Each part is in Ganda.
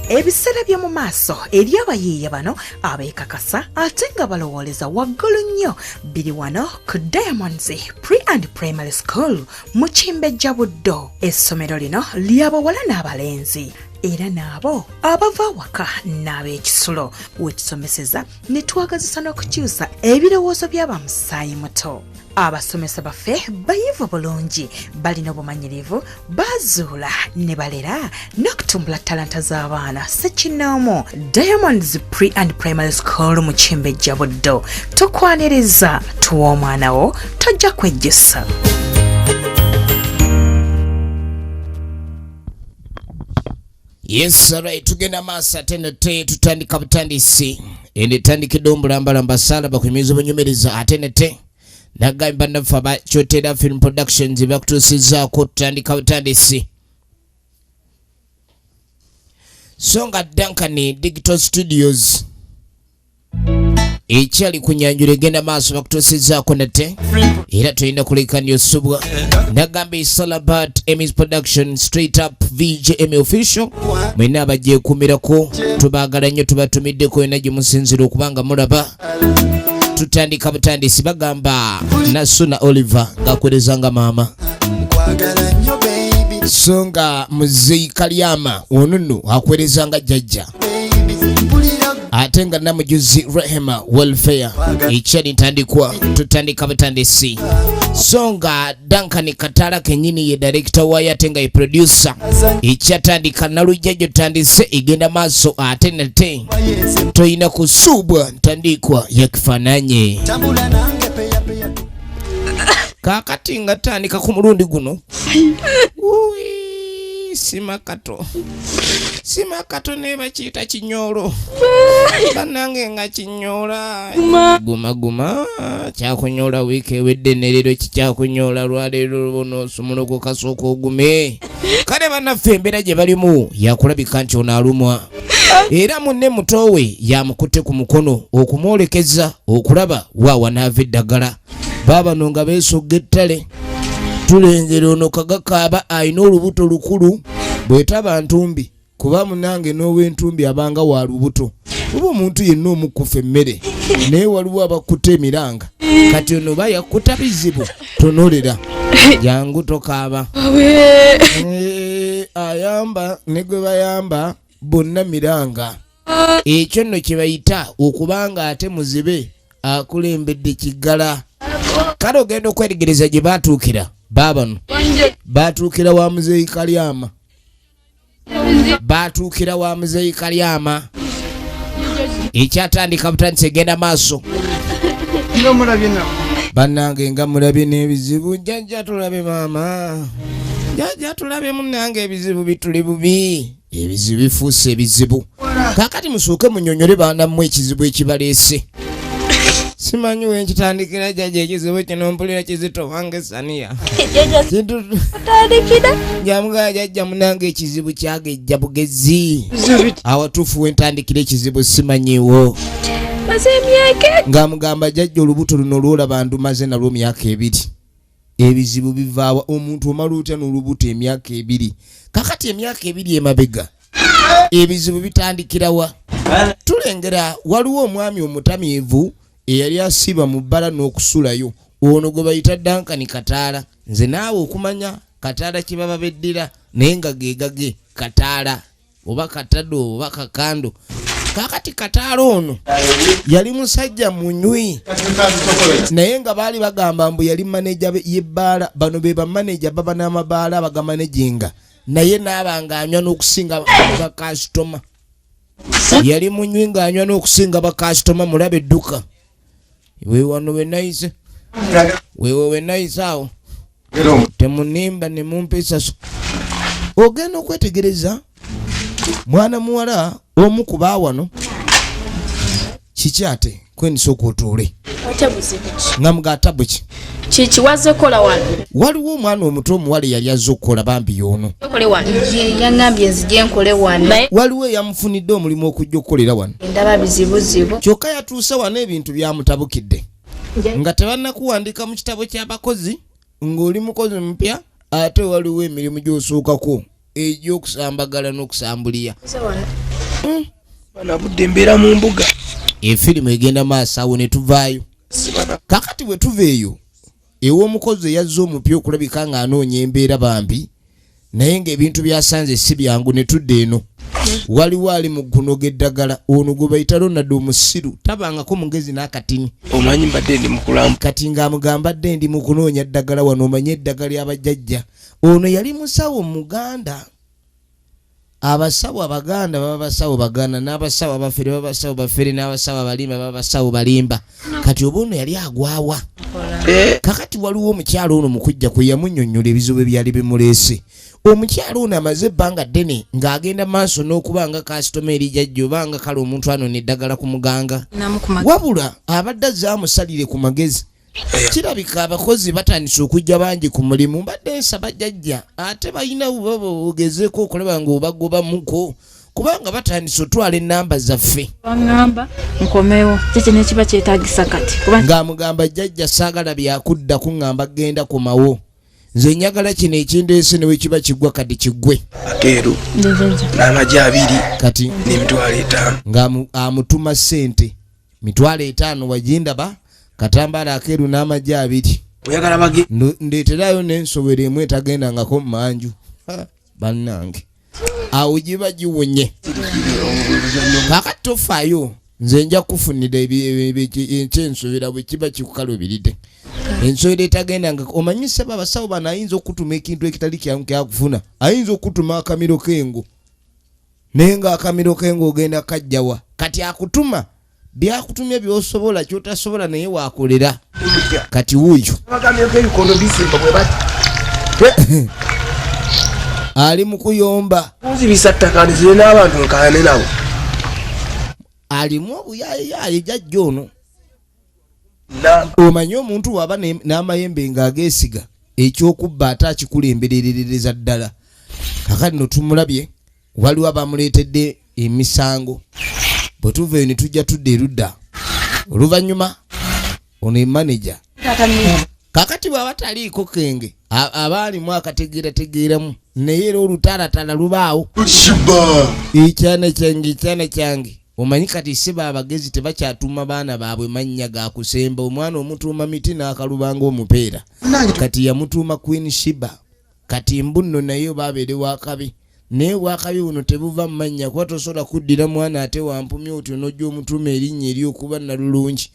Ebiseera by'omu maaso eri abayiiya bano abeekakasa ate nga balowooleza waggulu nnyo biri wano ku Diamonds Pre and Primary School mu Kimbejja Buddo. Essomero lino ly'abawala n'abalenzi era naabo abava awaka n'ab'ekisulo wetusomeseza ne twagazisa n'okukyusa ebirowoozo by'abamusaayi muto. Abasomesa baffe bayivu bulungi, balina obumanyirivu, bazuula ne balera n'okutumbula talanta z'abaana ssekinnoomu. Diamonds Pre and Primary School mu Kimbejja Buddo. Tukwaniriza tuwa omwana wo tojja kwejjusa. Yes, alright, tugenda masa atenete tutandika butandisi. Ende tandikidde omulamba sala bakunyumiza obunyumiriza atenete. Nagamba nafa ba Chotera Film Productions bakutusizaako tutandika butandisi. Songa Duncan Digital Studios ekyali kunyanjula egenda maaso bakutusizaako nate era tulina kulekanya osubwa. Nagamba it's all about Emmy's production, straight up VJ Emmy official. Mwena abagyekumirako tubaagala nnyo, tubatumiddeko ena gye musinzira okubanga mulaba. Tutandika butandisi bagamba Nasuna Oliver ngakwerezanga mama Songa Muzeyi Kalyama onunu akwerezanga jjajja atenga namujuzi Rehema Welfare ekyali ntandikwa. Tutandika butandisi. Songa Duncan Katala kenyini ye director wayo atenga ye producer ekyatandika nalujjajjo tandise egenda maaso ate nate toyina kusubwa ntandikwa yakifananye kakati nga tandika ku mulundi guno simakato neba kiyita kinyolo banange nga kinyola guma kyakunyola wiiki ewedde nerero kikyakunyola lwaleero lubono sumulogo kasooka ogume kale bannaffe embeera gye balimu yakulabika nti ono alumwa era munne mutowe yamukutte ku mukono okumwolekeza okulaba waawa naava eddagala baabano nga beesogga ettale tulengera ono kagakaaba ayina olubuto lukulu bwetaba ntumbi kuba munange n'ow'entumbi abanga wa lubuto oba omuntu yenna omukufa emmere naye waliwo abakuta emiranga kati ono bayakuta bizibu tonolera jangu tokaaba ayamba ne gwe bayamba bonna miranga ekyo nno kye bayita okubanga ate muzibe akulembedde kiggala. Kale ogenda okweregereza gye baatuukira baabano baatuukira wa Muzeyi Kalyama ekyatandika butandisi egenda maaso bannange nga mulabye n'ebizibu jjajja tulabe maama jjajja tulabe munnange ebizibu bituli bubi ebizibu bifuuse ebizibu kakati musooke munyonyole baanammwe ekizibu ekibaleese. Simanyi wenkitandikira jjajja ekizibu kino mpulira kizito wange saniya jamugaa jjajja munange ekizibu kyagejja bugezi awatuufu wentandikira ekizibu simanyiwo nga mugamba jjajja olubuto luno lwolaba ndumaze nalwo myaka 2 ebizibu bivaawa omuntu omala otya n'olubuto emyaka 2 kakati emyaka 2 emabega ebizibu bitandikirawa. Tulengera waliwo omwami omutamiivu eyali asiba mu bbala n'okusulayo ono gwe bayita Duncan Kataala. Nze naawe okumanya Kataala kye baba beddira naye nga gegage Kataala oba Katado oba Kakando. Kakati Kataala ono yali musajja munywi naye nga baali bagamba mbu yali maneja y'ebbaala. Bano be bamaneja baba n'amabaala abagamanejinga naye n'abanga anywa n'okusinga bakasitoma. Yali munywi ng'anywa n'okusinga bakasitoma. Mulabe edduka weewano wenayise weewo wenayise awo temunimba ne mumpesaso. Ogenda okwetegereza mwana muwala omu ku baawano kiki ate kwenisa okutuule nga mugatabwe ki kiki wazze kola wano. Waliwo omwana omuto omuwala yali azze okukola bambi y'ono yangambye nzije nkole wano. Waliwo eyamufunidde omulimu okujja okukolera wano ndaba bizibuzibu kyokka yatuuse wano ebintu byamutabukidde nga tebannakuwandika mu kitabo ky'abakozi ng'oli mukozi mpya ate waliwo emirimu gy'osuukako egy'okusambagala n'okusambulira. banabudde mbeera mu mbuga efirimu egenda maaso awo ne tuvaayo kakati bwe tuva eyo ew'omukozi eyazza omupya okulabika ng'anoonya embeera bambi naye ng'ebintu byasanze si byangu ne tudda eno waliwo ali mu kunoga eddagala ono gwe bayita Ronald omusiru tabangako mugezi n'akatini omanyi mbadde ndi mukulamu kati ng'amugambadde ndi mu kunoonya eddagala wano omanye eddagala ly'abajjajja ono yali musawo muganda abasawo abaganda baba basawo baganda n'abasawo abafere baba basawo bafere n'abasawo abalimba baba basawo balimba kati oba ono yali agwawa kakati waliwo omukyalo ono mu kujja kwe yamunnyonnyola ebizibu byali bimuleese omukyalo ono amaze ebbanga ddene ng'agenda maaso n'okuba nga kasitoma eri jjajja oba nga kale omuntu anona eddagala ku muganga wabula abadde zaamusalire ku magezi kirabika abakozi batandise okujja bangi ku mulimu mbadde nsaba jjajja ate balina ogezeeko okulaba ng'obagobamuko kubanga batandise otwala ennamba zaffe waŋŋamba nkomewo kiki nekiba kyetaagisa kati ng'amugamba jjajja saagala byakudda kuŋŋamba genda komawo nze njagala kino ekindeese ne bwe kiba kiggwa kati kiggwe akeeru n'amagi 2 kati n'emitwalo 5 ng'amutuma ssente mitwalo 5 wagindaba katambaala akeeru n'amagi 2 oyagala bage ndeeterayo n'ensobero emu etagendangako mu manju bannange awo giba giwonye kakati tofaayo nze nja kufunira ekyensobera bwe kiba kikukalubiridde ensobera etagendanga omanyi seba abasawo bano ayinza okutuma ekintu ekitali kyangu kyakufuna ayinza okutuma akamiro k'engo naye ng'akamiro k'engo ogenda kajjawa kati akutuma byakutumye byosobola kyotasobola naye waakolera kati wuuyo ali mu kuyomba nzibisa ttaka nzire n'abantu nkaane nabo alimu obuyayeyaye jjajja ono omanyi omuntu waba n'amayembe ng'ageesiga ekyokubba ate akikulembererereza ddala kakati no tumulabye waliwo abamuleetedde emisango bwe tuva eyo ne tujja tudda erudda oluvannyuma ono emaneja kakati bw'aba taliiko kenge abaalimu akategeerategeeramu naye era olutalatala lubaawo ekyana kyange omanyi kati siba abagezi tebakyatuuma baana baabwe mannya ga kusemba omwana omutuuma miti n'akalubanga omupeera kati yamutuuma Queen Shiba kati mbunno naye baabeere wakabi naye wakabi buno tebuva mu mannya kuba tosobola kuddira mwana ate wampumya oti onojja omutuuma erinnya eryokuba nalulungi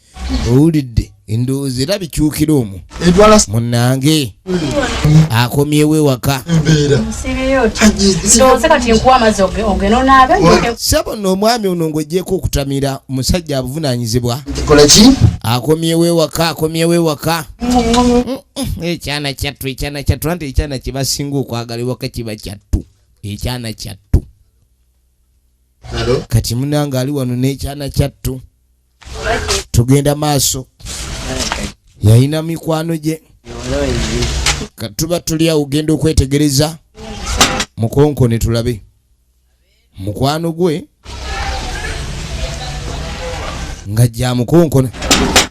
owulidde endowooza era bikyukira omwo munnange akomyewo ewaka sabonna omwami ono ng'oggyeko okutamira omusajja abuvunaanyizibwa akomyewo ewaka ekyana kyattu anti ekyana kye basinga okwagala ewaka kiba kyattu ekyana kyattu kati munange ali wano n'ekyana kyattu tugenda maaso yalina mikwano gye katuba tuli awo genda okwetegereza mukonkone tulabe mukwano gwe nga jja mukonkona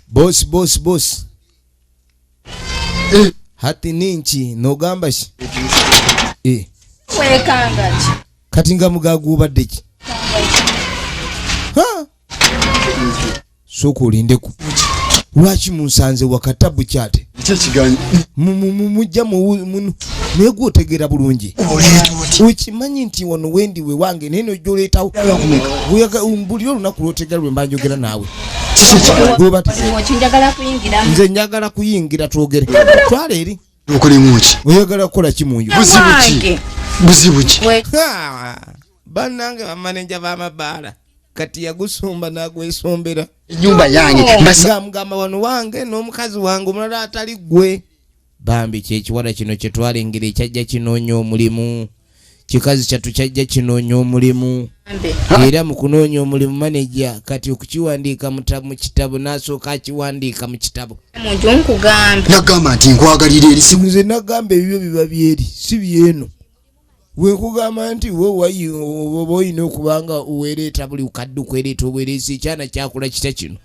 bosi hati ninki nogamba ki kati nga mugagubadde ki sooka olindeku lwaki munsanze wakatabu kyate mujja naye gwe otegeera bulungi okimanyi nti wano wendi we wange naye nojja oleetawo buli olunaku lwotegera lwe mba njogera naawe nze njagala kuyingira twogere twala eri oyagala kukola kimunju buzibu ki bannange bamaneja b'amabaala kati yagusumba n'agwesombera ennyumba yange ng'amugamba wano wange n'omukazi wange omulala atali gwe bambi kyekiwala kino kye twalengera ekyajja kinoonya omulimu kikazi kyattu kyajja kinoonya omulimu era mu kunoonya omulimu maneja kati okukiwandiika mu kitabo n'asooka akiwandiika mu kitabo nagamba nti nkwagalira eri nze nagamba ebyo biba byeri si byeno wenkugamba nti oba olina okubanga weereeta buli kadde kwereeta obwereesi ekyana kyakula kita kino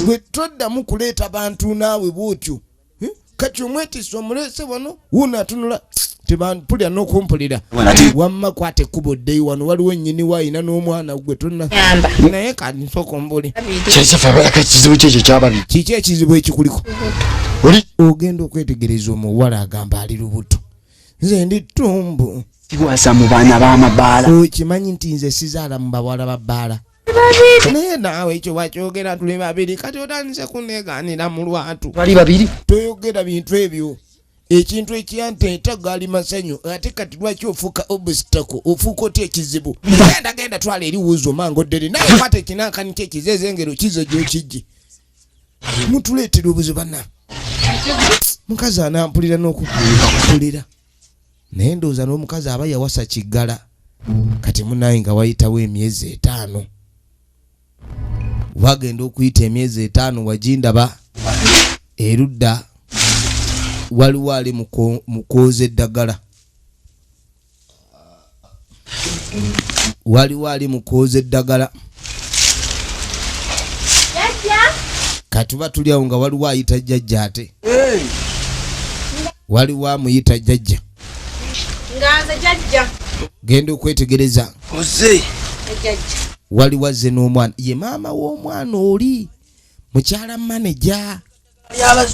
gwe toddamu kuleeta bantu naawe bwotyo kati omwetiisa omuleese wano wuno atunula tebampulira n'okumpulira wamma kwate ekkubo ddeyo wano waliwo nnyini waayina n'omwana gwe tonna naye kati nsooka ombuli ekizibu kyekyo kyababiri kiki ekizibu ekikuliko oli ogenda okwetegereza omuwala agamba ali lubuto nze ndi ttumbu kikwasa mu baana b'amabaala okimanyi nti nze sizaala mu bawala ba bbaala naye naawe ekyo wakyogera tuli babiri kati otandise kuneegaanira mu lwatu bali babiri toyogera bintu ebyo ekintu ekyanteeta gaali masanyu ate kati lwaki ofuuka obusitako ofuuka otya ekizibu genda twala eri wuuzo mango ddere naye kwata ekinankani kyekizeeza engero kizo gyokijje mutuleetera obuzibu banna mukazi anampulira n'okupulira naye ndowooza n'omukazi aba yawasa kiggala kati munaye nga wayitawo emyezi 5 wagenda okuyita emyezi 5 wagindaba erudda waliwo ali mukooza eddagala waliwo ali mukooza eddagala katuba tuli awo nga waliwo ayita jjajja ate waliwo amuyita jjajja nganze jjajja genda okwetegereza oze waliwo azze n'omwana ye maama w'omwana oli mukyala maneja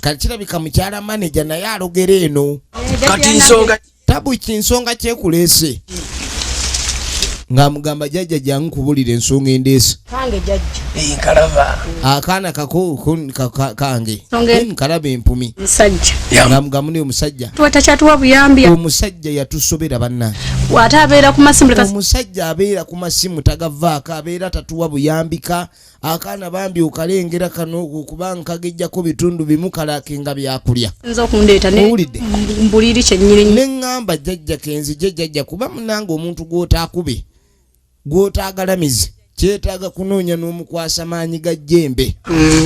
kati kirabika mukyala maneja naye alogera eno kati nsonga tabuki nsonga kyekuleese ng'amugamba jjajja jangu kubulira ensonga endeese kange jjajja nkalaba akaana kange nkalaba empumi musajja ng'amugamu ne omusajja takyatuwa buyambi omusajja yatusobera banna wate abeera ku masimu omusajja abeera ku masimu tagavaako abeera tatuwa buyambika akaana bambi okalengera kano okubanga kagejjako bitundu bimu kalaakenga byakulya nza okundeeta owulidde mbuliri kyennyini neŋŋamba jjajja kenzije jjajja kuba munange omuntu gw'otaakube gw'otaagalamize kyetaaga kunoonya n'omukwasa maanyi ga jjembe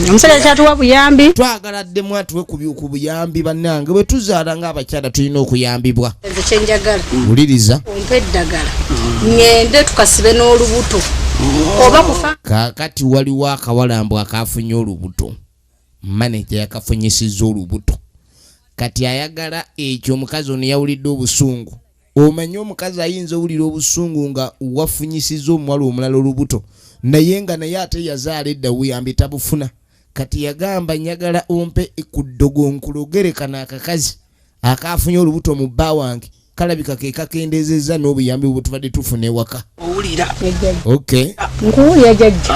omusajja kyatuwa buyambi twagala ddemu atuwe ku buyambi bannange bwe tuzaala ng'abakyala tulina okuyambibwa nze kyenjagala wuliriza ompe eddagala ŋŋende tukasibe n'olubuto oba kufa kaakati waliwo akawalambo akaafunye olubuto maneja yakafunyisizza olubuto kati ayagala ekyo omukazi ono yawulidde obusungu omanyi omukazi ayinza owulira obusungu nga wafunyisiza omuwala omulala olubuto naye nga naye ate yazaala edda buyambi tabufuna kati yagamba nyagala ompe ku ddogo nkulogere kano akakazi akaafunye olubuto mu bba wange kalabika ke kakendezezza n'obuyambi bwe tubadde tufuna ewaka owulira okay nkuwulira jjajja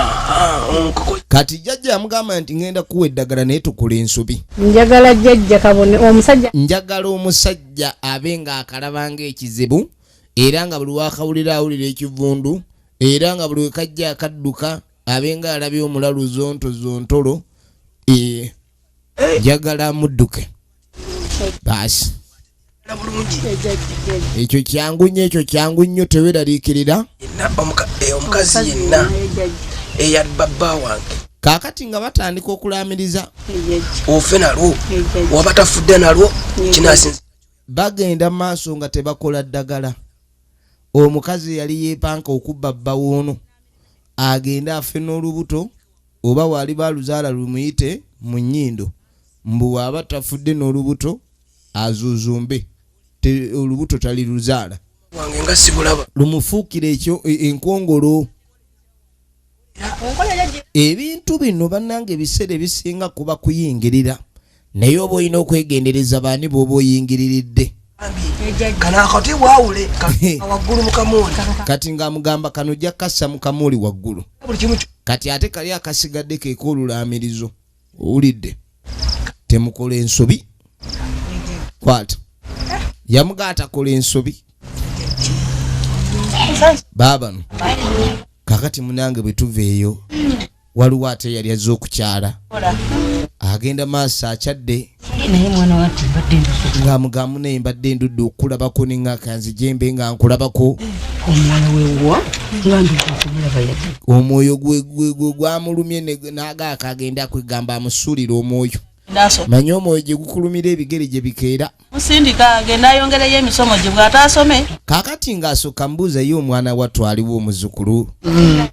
kati jjajja yamugamba nti ngenda kuwa eddagala naye tukola ensobi njagala jjajja kabone omusajja njagala omusajja abe nga akalaba ng'ekizibu era nga buli wakawulira awulira ekivundu era nga buli wekajja akadduka abe nga alabye omulalu zontolo njagala amudduke baasi ekyo kyangu nnyo teweeraliikirira omukazi yenna eya baba wange kaakati nga batandika okulaamiriza ofe nalwo waba tafudde nalwo kinasinza bagenda maaso nga tebakola ddagala omukazi yali yeepanka okubba bba woono agenda afe n'olubuto oba waali baluzaala lumuyite mu nnyindo mbu waaba tafudde n'olubuto azuzumbe olubuto taliluzaala wange nga sibulaba lumufuukira ekyo enkongolo ebintu bino bannange ebiseera ebisinga kuba kuyingirira naye oba olina okwegendereza baani bw'oba oyingiriridde kano akati waawule waggulu mu kamooli kati ng'amugamba kano ojja kassa mu kamooli waggulu buli kimu kati ate kali akasigadde keeka olulaamirizo owulidde temukola ensobi kwata yamugaata kola ensobi baabano kakati munange bwe tuva eyo waliwo ate yali azze okukyala agenda maaso akyadde ng'amugamu naye mbadde ndudde okulabako neŋŋakanzi jembe nga nkulabako omwoyo gwe gwamulumye n'agaaka agenda kwegamba amusuulira omwoyo manyi omwoyo gye gukulumira ebigere gye bikeera musindika agenda ayongereyo emisomo gye bw'ataasome kaakati ng'asooka mbuuza ye omwana wattu aliwo omuzzukulu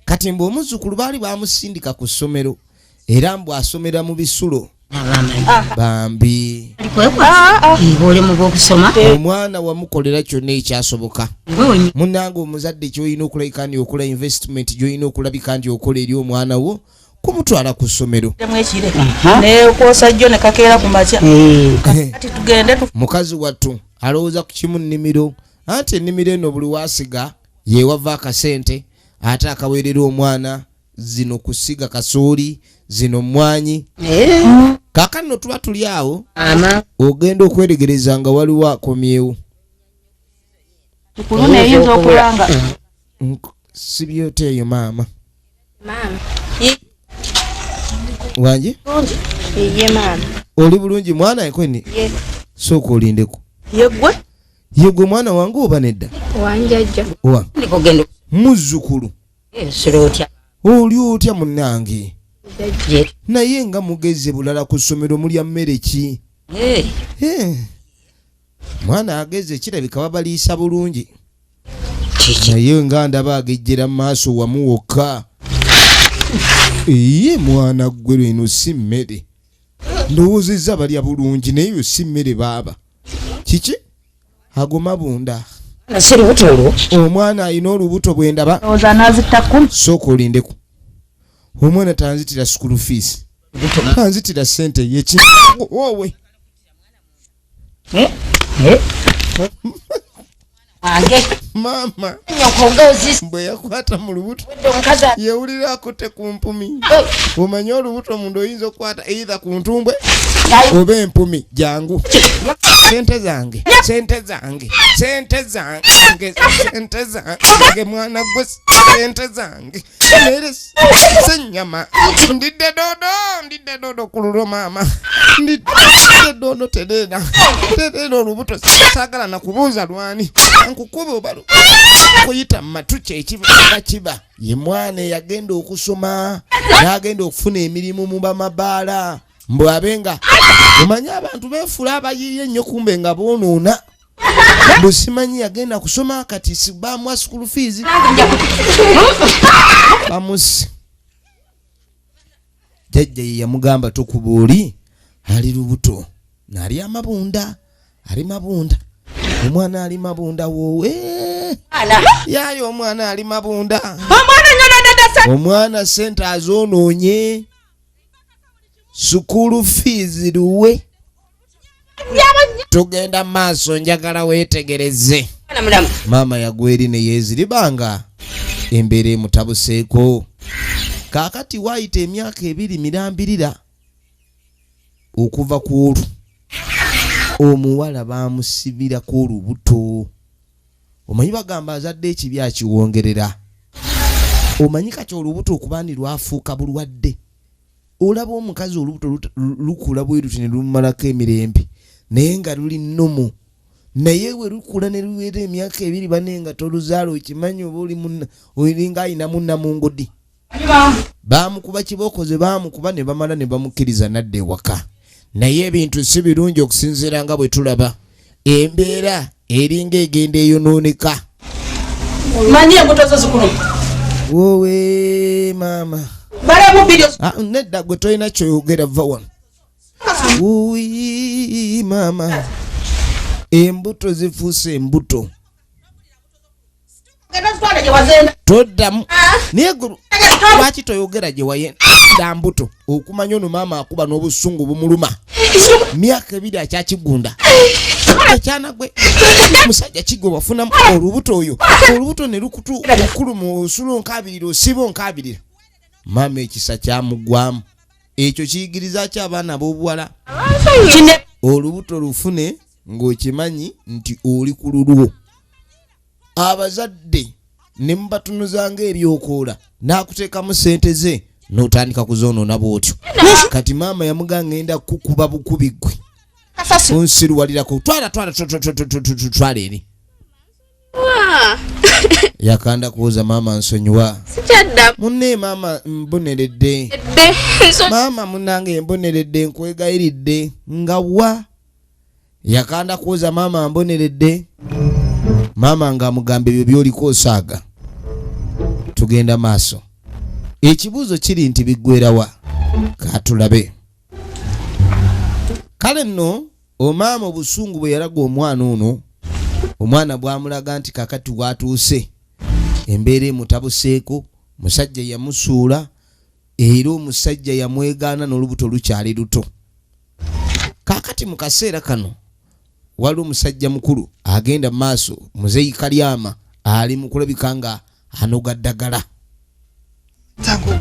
kati mbu omuzzukulu baali bamusindika ku ssomero era mbu asomera mu bisulo bambi oli mu bwokusoma omwana wamukolera kyonna ekyasoboka munnange omuzadde kyolina okulabika nti okola investment gyolina okulabika nti okola eri omwana wo kumutwala ku ssomero nekwosa jjo nekakeera ku makya kati tugende mukazi wattu alowooza ku kimu nnimiro anti ennimiro eno buli wasiga yewava akasente ate akaweerera omwana zino kusiga kasooli zino mmwanyi kaakano tuba tuli awo ogenda okweregereza nga waliwo akomyewo tukulu neyinza okulanga sibyoteeyo maama wanje oli bulungi mwana ekweni sooka olindeku yegwe mwana wange oba nedda wa muzzukulu oli otya munnange naye nga mugeze bulala ku ssomero mulya mmere ki mwana ageze kirabika babaliisa bulungi naye nga ndaba agejjera mu maaso wamu wokka ye mwana gwe lweno si mmere ndowoozezza balya bulungi naye yo si mmere baaba kiki ago mabunda omwana alina olubuto bwe ndaba sooka olindeku omwana tanzitira school fees tanzitira sente yeki wowe mama bwe yakwata mu lubuto yewulira akutte ku mpumi omanye olubuto mundu oyinza okukwata either ku ntumbwe oba empumi jangu sente zange mwana gwe sente zange mere senyama ndidde dodo kululo mama ndidde dodo terera olubuto sagala nakubuuza lwani ankukuba obalu kuyita matu kiba ye mwana yagenda okusoma n'agenda okufuna emirimu mu bamabaala mbu abenga omanyi abantu beefula abayiye ennyo kumbe nga boonoona mbu simanyi yagenda kusoma kati bamuwa school fees bamusi jjajja ye yamugamba tokuba oli ali lubuto nali amabunda ali mabunda omwana ali mabunda woowe yayo omwana ali mabunda omwana sente azoonoonye school fees luwe tugenda maaso njagala weetegereze maama yagweri ne yeeziribanga embeera emutabuseeko kaakati waayita emyaka 2 mirambirira okuva ku olwo omuwala baamusibirako olubuto omanyi bagamba azadde ekibi akiwongerera omanyi kati olubuto okuba ndi lwafuuka bulwadde olaba omukazi olubuto lukula bwe luti ne lumumalako emirembe naye nga luli nnomo naye we lukula ne luwera emyaka 2 bane nga toluzaala okimanyi oba olinga ayina munna mu ngodi baamukuba kibokoze baamukuba ne bamala ne bamukkiriza nadda ewaka naye ebintu si birungi okusinziira nga bwe tulaba embeera eringa egenda eyonooneka manyi embuto zo zikulu wowe maama nedda gwe tolina kyoyogera va wano uyi maama embuto zifuuse embuto toddamu naye lwaki toyogera gye wayenda mbuto okumanya ono maama akuba n'obusungu bumuluma myaka 2 akyakigunda akyana gwe musajja kigwe wafunamu olubuto oyo olubuto ne lukutu lukulu mu sulo nkabirira osiba nkabirira maama ekisa kyamugwamu ekyo kiyigiriza ki abaana b'obuwala olubuto lufune ng'okimanyi nti oli ku lulwo abazadde ne mubatunuzanga ebyokoola n'akuteekamu sente ze n'otandika kuzoonoona bw'otyo kati maama yamuga ngenda kukuba bukubi ggwe onsiruwalirako twala eri yakanda kuwoza maama nsonyiwa munne maama mboneredde maama munange mboneredde nkwegayiridde nga wa yakanda kuwoza maama mboneredde maama nga amugamba ebyo byoliko osaaga tugenda maaso ekibuuzo kiri nti biggwerawa katulabe kale nno omama obusungu bwe yalaga omwana ono, omwana bwamulaga nti kakati watuuse embeera emutabuseeko, musajja yamusuula era omusajja yamwegaana n'olubuto lukyali luto. Kakati mu kaseera kano wali omusajja mukulu agenda mu maaso, muzeeyi Kalyama ali mu kulabika nga anoga ddagala.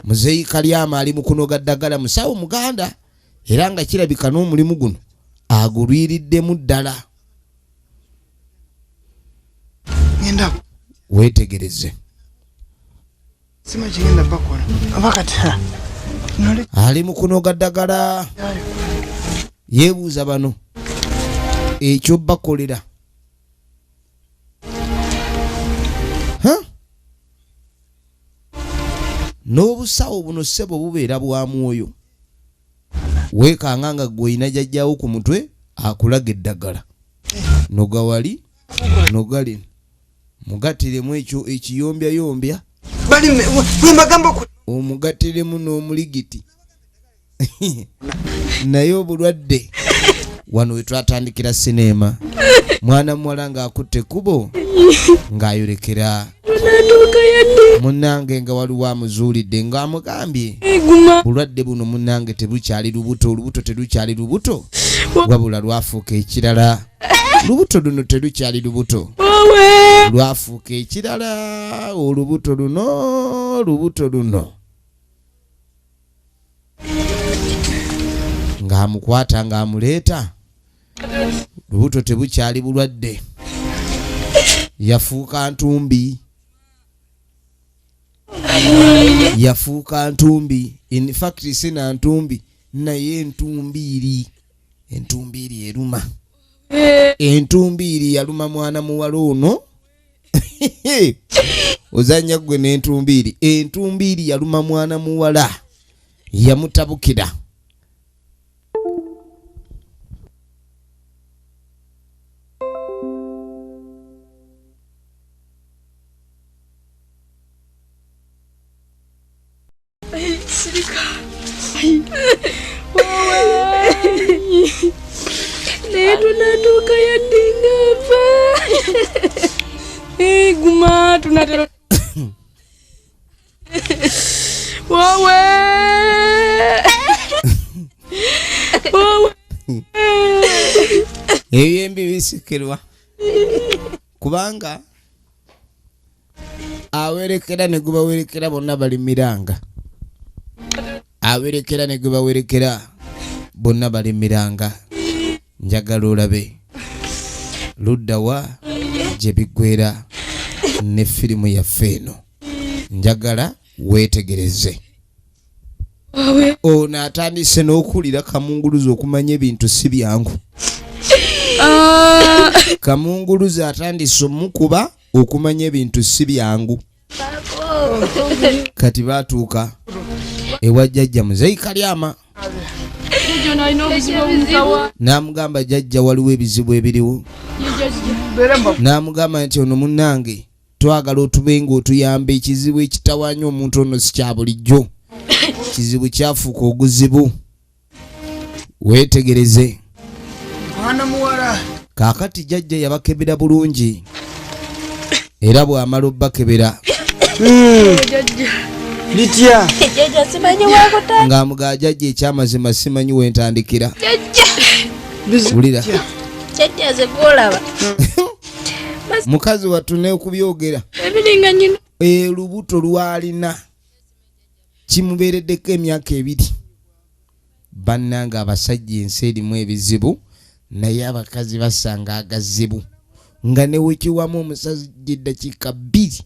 Muzeeyi Kalyama ali mu kunoga ddagala, musawo muganda era nga kirabika n'omulimu guno agulwiriddemu ddala. Weetegereze. Ali mu kunoga ddagala. Yeebuuza bano ekyo bakolera. N'obusawo buno ssebo bubeera bwa mwoyo. Weekanga nga gwe oyina jjajjaawo ku mutwe akulaga eddagala. Noga wali, noga lino. Mugatiremu ekyo ekiyombyayombya. Omugatiremu n'omuligiti. Naye obulwadde wano we twatandikira sinema. Mwana muwala ng'akutte kubo ng'ayolekera. Munnange nga waliwo amuzuulidde ng'amugambye bulwadde buno munnange tebukyali lubuto, olubuto terukyali lubuto wabula lwafuuka ekirala. Lubuto luno terukyali lubuto, lwafuuka ekirala. Olubuto luno ng'amukwata ng'amuleeta. Lubuto tebukyali bulwadde, yafuuka ntumbi. Yafuuka ntumbi. In fact sina ntumbi naye entumbiiri eruma. Entumbiiri yaluma mwana muwala ono. Ozanya gwe n'entumbiiri. Entumbiiri yaluma mwana muwala, yamutabukira. Tunatuka yadingapa. Guma tunatero. Wawe. Ebiyembi bisikirwa kubanga awerekera ne gubawerekera bonna balimiranga. Awerekera ne gubawerekera bonna balimiranga. Njagala olabe luddawa gye biggwera ne firimu yaffe eno. Njagala weetegereze. Ono atandise n'okulira kamunguluzi okumanya ebintu si byangu. Kamunguluzi atandise omukuba okumanya ebintu si byangu. Kati baatuuka ewa jjajja muzeeyi Kalyama. N'amugamba jjajja waliwo ebizibu ebiriwo. N'amugamba nti ono munnange twagala otube ng'otuyamba. Ekizibu ekitawaanya omuntu ono si kya bulijjo, kizibu kyafuuka oguzibu. Weetegereze. Kaakati jjajja yabakebera bulungi era bw'amala obbakebera Litya Jjajja simanyi wakuta. ng'amugamba jjajja ekyamazima simanyi wentandikira. Wulira Jjajja ze gwolaba. mukazi wattu n'okubyogera Ebiringa nyino. Lubuto lwalina kimubeereddeko emyaka 2. Bannanga abasajja ensi erimu ebizibu naye abakazi basanga agazibu. Nga ne wekiwamu omusajja eddakiika 2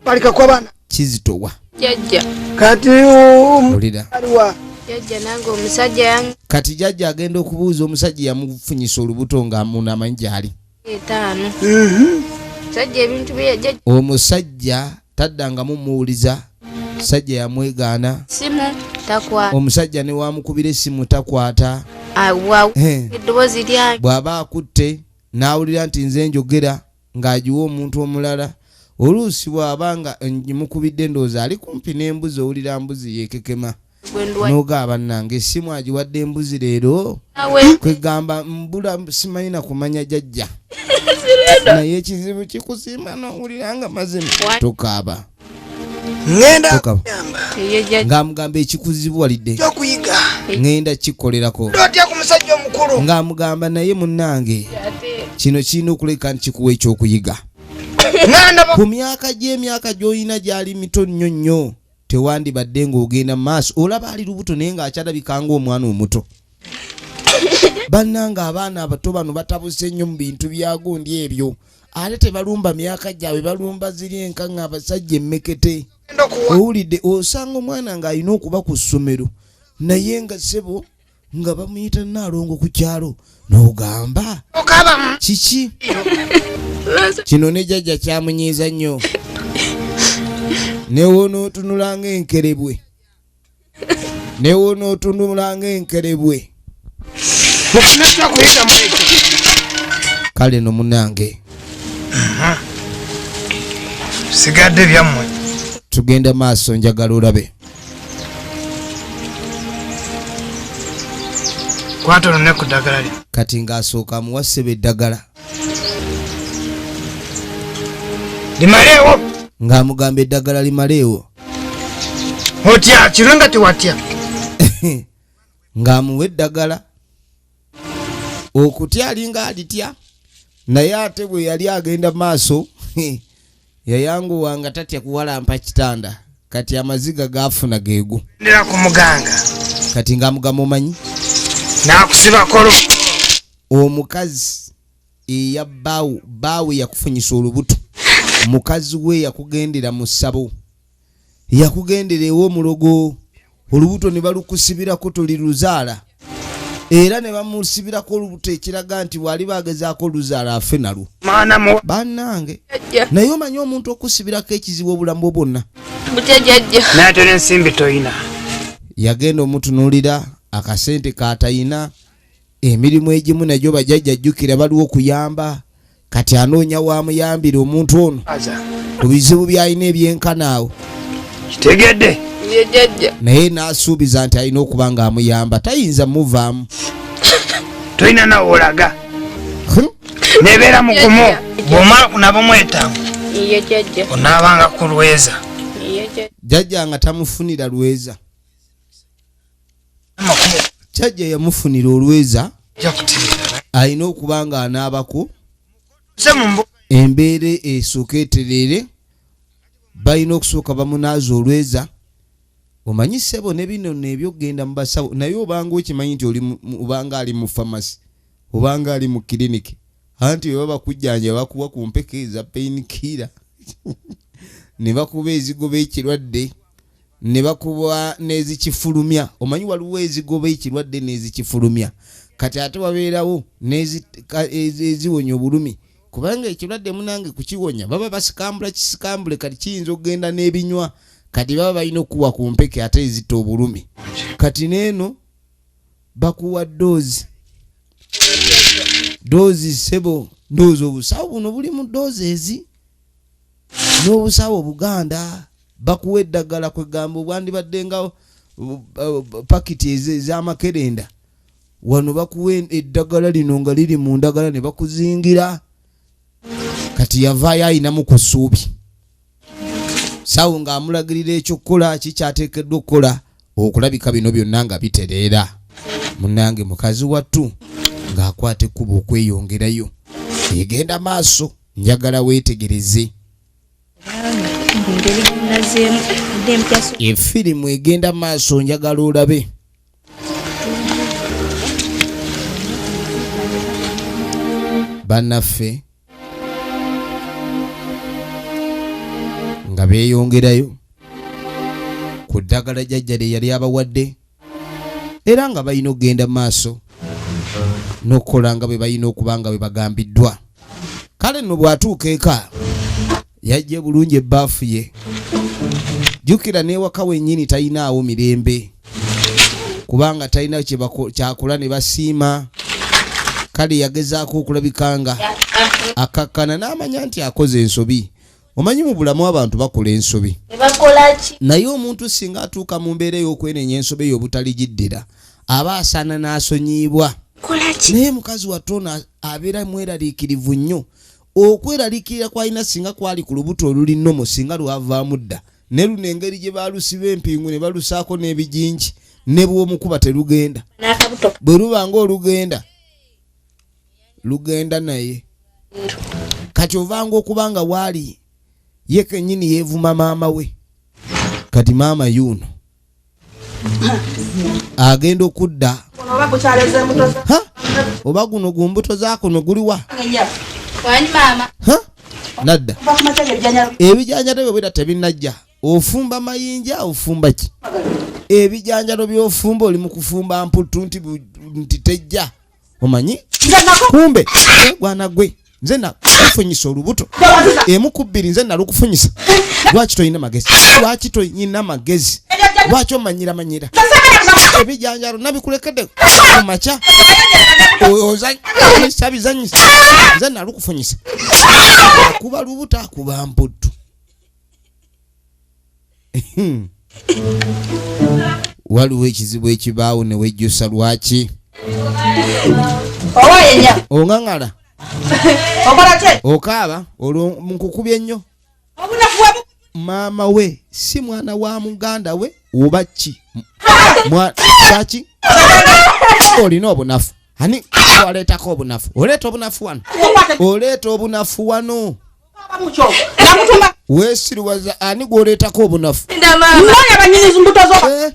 balika kwa bana kizitowa. Jjajja. kati Olira aliwa Jjajja nange omusajja yange. kati jjajja agenda okubuuza omusajja yamufunyisa olubuto ng'amuna amanyi gy'ali. 5. Sajja ebintu bye jjajja. Omusajja taddangamu muwuliza. Sajja yamwegaana. Simu takwata. Omusajja ne wamukubira essimu takwata. Awa. Eddoboozi lyange. Bw'aba akutte n'awulira nti nze njogera ng'agiwa omuntu omulala. Oluusi bw'aba nga mukubidde ndowooza ali kumpi n'embuzi, owulira mbuzi yeekekema. n'ogaba bannange essimu agiwadde embuzi leero kwegamba mbula simanyi na kumanya jjajja naye ekizibu kikusiima n'owulira nga mazima tokaaba ng'amugamba ekikuzibuwalidde ŋŋenda kikolerako ng'amugamba naye munnange kino kirina okuleka nti kikuwa ekyokuyiga ku myaka gy'olina gy'ali mito nnyo nnyo tewandibadde ng'ogenda mu maaso olaba ali lubuto naye ng'akyalabika ng'omwana omuto bannanga abaana abato bano batabuse nnyo mu bintu bya gundi ebyo ate tebalumba myaka gyabwe balumba ziri enka abasajja emmekete owulidde osanga omwana ng'alina okuba ku ssomero naye nga ssebo nga bamuyita Naalongo ku kyalo n'ogamba kiki kino ne jjajja kyamunyiiza nnyo newonootunula ng'enkerebwe kale no munange sigadde byammwe tugenda maaso njagala olabe kwata ne ku ddagala lye kati ng'asooka amuwa ssebe eddagala limaleewo ng'amugamba eddagala limaleewo otya kirunga tewatya ng'amuwa eddagala okutya alinga alitya naye ate bwe yali agenda maaso yayanguwa nga tatya kuwalampa kitanda kati amaziga gaafuna geego ndera ku muganga kati ng'amugamba omanyi n'akusibako omukazi eya baawe yakufunyisa olubuto mukazi we yakugendera mu ssabo yakugendera ew'omulogo olubuto ne balukusibirako toliluzaala era ne bamusibirako olubuto ekiraga nti wali bagezaako oluzaala afe nalwo bannange naye omanyi omuntu okusibirako ekizibu obulamu bwonna naate n'ensimbi toyina yagenda omutunuulira akasente katayina emirimu egimu nagyo bajjajja ajjukira baliwo okuyamba kati anoonya wamuyambira omuntu ono ku bizibu byalina ebyenkanaawo kitegedde naye n'asuubiza nti alina okuba ng'amuyamba tayinza muvaamu toyina nawe olaga nebeera mugumu bw'omala kunaba omwetango onaabanga ku lweza jjajja nga tamufunira lweza jjajja yamufunira olweza alina okuba nga anaabako embeera esooka eterere balina okusooka bamunaaza olweza omanyi ssebo ne bino nebyokgenda mu basawo naye obanga okimanyi nti obanga ali mu famasi obanga ali mu kiriniki anti bwe baba kujjanja bakuwa ku mpeke eza painkiller ne bakuba ezigoba ekirwadde ne bakuba n'ezikifulumya omanyi waliwo ezigoba ekirwadde n'ezikifulumya kati ate wabeerawo eziwonya obulumi kubanga ekirwadde munange kukiwonya baba basikambula kisikambule kati kiyinza okugenda n'ebinywa kati baba balina okuwa ku mpeke ate ezita obulumi kati neeno bakuwa doozi sebo ndoozi obusawo buno buli mu doozi ezi n'obusawo Buganda bakuwa eddagala kwegamba obwandibadde nga pakiti ez'amakerenda wano bakuwa eddagala lino nga liri mu ndagala ne bakuzingira kati yavaayo ayinamu ku ssuubi sawo ng'amulagirira ekyokukola kikyateekeddwa okukola okulabika bino byonna nga bitereera munnange mukazi wattu ng'akwata ekkuba okweyongerayo egenda maaso njagala weetegereze efirimu egenda maaso njagala olabe bannaffe nga beeyongerayo ku ddagala jjajja lye yali abawadde era nga balina okgenda maaso n'okukola nga bwe balina okuba nga bwe bagambiddwa kale nno bw'atuuka eka yajja bulungi ebbaafu ye jjukira n'ewaka wennyini talinaawo mirembe kubanga talina kyakola ne basiima kale yagezaako okulabika nga akakkana n'amanya nti akoze ensobi omanyi mu bulamu abantu bakola ensobi Ebakolaki? naye omuntu singa atuuka mu mbeera ey'okwenenya ensobe eyo obutaligiddira aba asaana n'asonyiibwa Kolaki? naye mukazi watono abeera mweraliikirivu nnyo okweraliikirira kwalina singa kwali ku lubuto oluli nnomo singa lwavaamu dda ne luno engeri gye baalusiba empingu ne balusaako n'ebijinji ne bw'omukuba terugenda N'akabuto. bwe luba ng'olugenda lugenda naye kati ovanga okubanga waali ye kennyini yeevuma maama we kati maama yuuno agenda okudda Oba kukyaleze embuto za. ha oba guno gumbuto zaakuno guliwa Wanyi mama. ha nadda Oba kumakyage ebijanyalo. ebijanjalo bwe bwera tebinnajja ofumba mayinja ofumba ki ebijanjalo by'ofumba oli mu kufumba mputu nti tejja omanyi kumbe gwana gwe nze nakufunyisa olubuto emu ku bbiri nze nalukufunyisa lwaki toyina magezi lwaki toyina magezi lwaki omanyira ebijanjalo nabikulekedde mu makya sabizanyisa nze nalukufunyisa akuba lubuto akuba mputu waliwo ekizibu ekibaawo ne wejjusa lwaki Owa yenya. oŋaŋala Okola ki? okaaba olwo nkukubye nnyo Obunafu bwe maama we si mwana wa muganda we oba ki lwaki olina obunafu ani waleetako obunafu oleeta obunafu wano oleeta obunafu wano bamucho. Namutuma. weesiriwaza ani gwoleetako obunafu Mmonya banyiriza mbuto zo.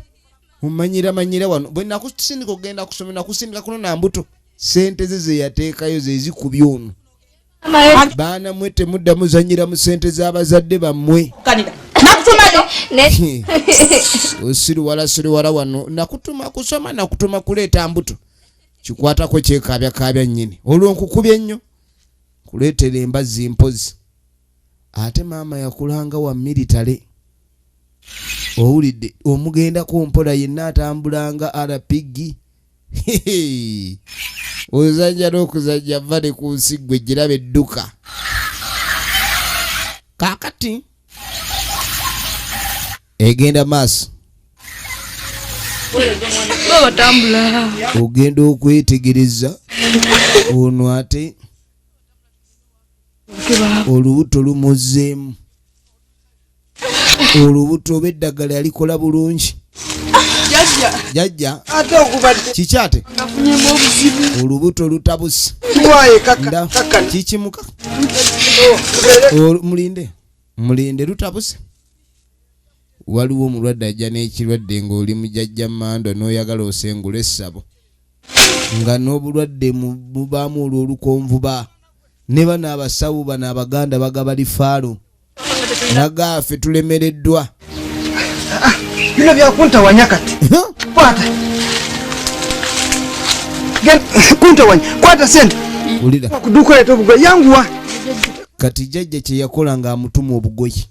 omanyira wano bwe nakusindika okugenda kusoma nakusindika kuno na mbuto sente ze zeyateekayo ze zikubye ono baana mwe temudda muzanyira mu sente z'abazadde bammwe Kanida. Nakutumayo. osiriwala wano nakutuma kusoma nakutuma kuleeta mbuto kikwatako kyekabyakabya nnyini olwo nkukubye nnyo kuleetera embazzi mpozi ate maama yakulanga wa militale owulidde omugendako mpola yenna atambulanga arapigi ozajja n'okuzajja vale ku nsi gwe giraba edduka kaakati egenda maaso ogenda okwetegereza ono ate olubuto lumuzzeemu olubuto oba eddagala yalikola bulungi jajja ate okubadde kikyate nafunyemu obuzibu olubuto lutabuse kiwaye Nda- kaka kikimuka mulinde lutabuse waliwo omulwadde ajja n'ekirwadde ng'oli mujajja mando n'oyagala osengula essabo nga n'obulwadde mubaamu olwo olukonvuba ne bano abasawo bano abaganda bagaba lifaalo nagaffe tulemereddwa bino byakuntawanya kati kwata kuntawanya kwata sente ulira kuduka leeta obugoye yanguwa kati jjajja kye yakola ng'amutuma obugoye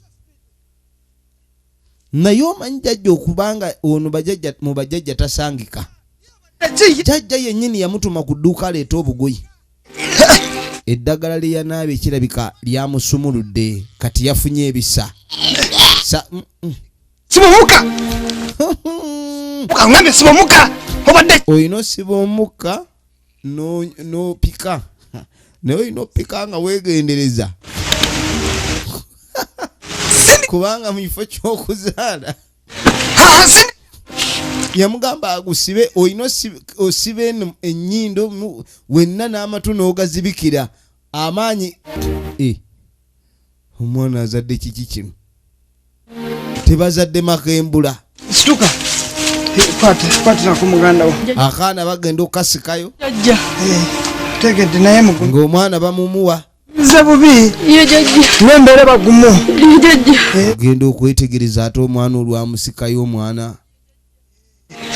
naye omanyi jjajja okubanga ono mu bajjajja tasangika jjajja yennyini yamutuma ku dduuka aleeta obugoye eddagala lye yanaabye ekirabika lyamusumuludde kati yafunye ebisa sibamuka ngambe sibamuka obadde olina osiba omukka n'opika naye olina opika nga weegendereza kubanga mu kifo ky'okuzaala yamugamba agusibe olina osibe ennyindo wenna n'amatu n'ogazibikira amaanyi omwana azadde kiki kino tebazadde makembula situka kwatiraku muganda wo akaana bagenda okukasikayo jajja tegedde naye mugumu ng'omwana bamumuwa ze bubi nembeere bagumu ogenda okwetegereza ate omwana olwamusikayo omwana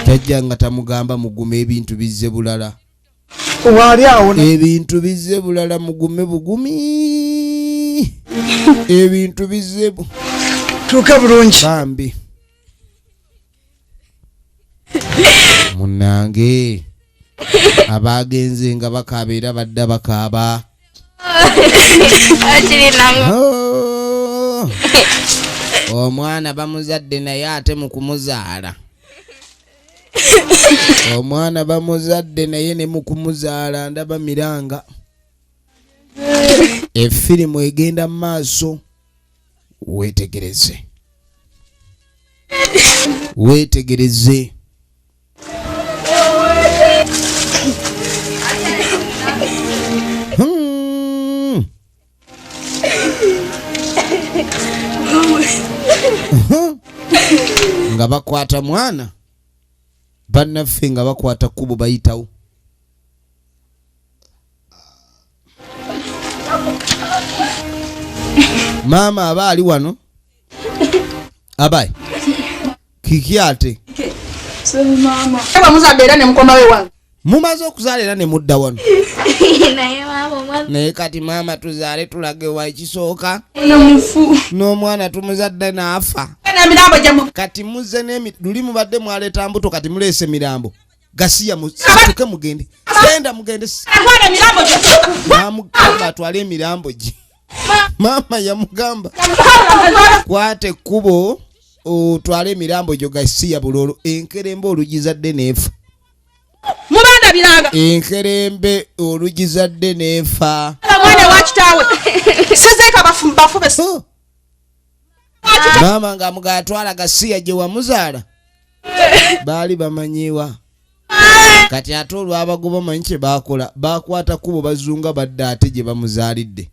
jajja nga tamugamba mugume ebintu bizze bulala waali awo ebintu bizze bulala mugume bugumi ebintu bizze tuuke bulungi bambi munange abagenze nga bakaaba era badda bakaaba omwana bamuzadde naye ate mu kumuzaala. Omwana bamuzadde naye ne mu kumuzaala ndaba miranga. Efirimu egenda mu maaso. Weetegereze. Weetegereze. Nga bakwata mwana bannaffe nga bakwata kubo bayitawo. Maama aba ali wano abaye kiki ate mama aba muzadde era ne mukoma we wange mumaze okuzaala era ne mudda wano. naye mama naye kati maama tuzaale tulage wa ekisooka mufu n'omwana tumuzadde n'afa. mirambo jamu kati muzze luli mubadde mwaleeta mbuto kati muleese mirambo gasiya musituke mugende genda mugende namugamba atwale emirambo gye. Maama yamugamba kwate ekkubo otwale emirambo gyo gasiya bulolo. Enkerembe olugizadde neefa. mubanda biranga Enkerembe olugizadde neefa. mwana wa kitaawe sezeeka bafube Maama nga mugatwala gasiya gye wamuzaala baali bamanyiwa. Kati ate olwabagoba manyi kye bakola bakwata kubo bazunga badde ate gye bamuzaalidde.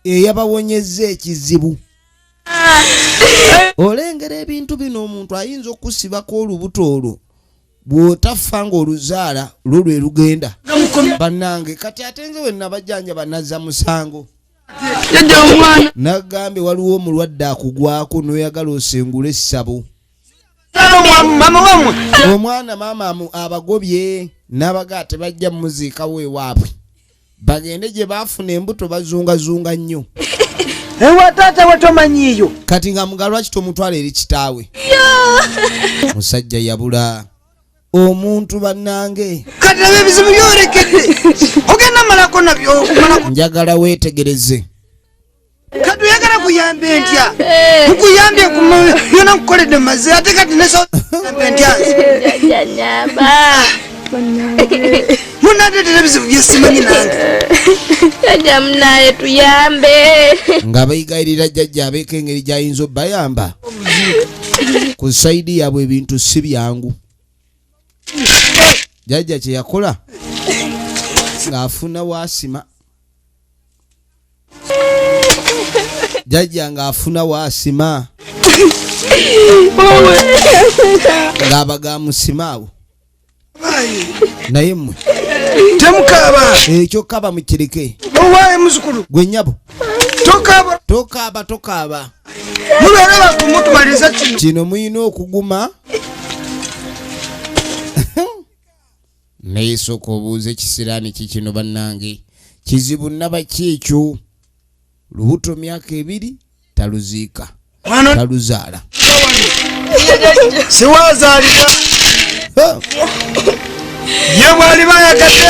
Eyabawonyezza ekizibu. Olengera ebintu bino omuntu ayinza okusibako olubuto olwo bw'otafa ng'oluzaala lwo lwe lugenda. Bannange kati ate nze we nabajjanja banazza musango. Nagambye waliwo omulwadde akugwako n'oyagala osengule essabo. Omwana maama abagobye n'abaga tebajja muziikawo ewaabwe. Bagende gye baafuna embuto bazungazunga nnyo. Ewa taata we tomanyiiyo. Kati nga mugalwa kito omutwala eri kitaawe. Musajja yabula. Omuntu bannange. Kati nabyo ebizibu byolekedde. Ogenda malako nabyo. Njagala weetegereze. Kati oyagala kuyambe ntya. Nkuyambye byonna nkukoledde maze ate kati nesayambe ntya. Munadetera ebizibu byesimanyi nange. jajja munaye tuyambe Nga bayigayirira jjajja abeeko engeri gy'ayinza obbayamba. Ku sayidi yaabwe ebintu si byangu. Jjajja kye yakola ng'afuna waasima. Jjajja ng'afuna waasima ng'abagaamusima abo. Naye mmwe Temukaaba. ekyo kaba mukireke. Owaaye muzukulu. Gwe nnyabo Tokaaba. tokaaba. Mubeere bagumu tumaliriza kino. Kino muyina okuguma. Naye sooka obuuze ekisiraani kikino bannange. Kizibu nnaba kyekyo. Lubuto myaka 2 taluziika. Taluzaala. Siwazaalira. Ye bwali bayagadde.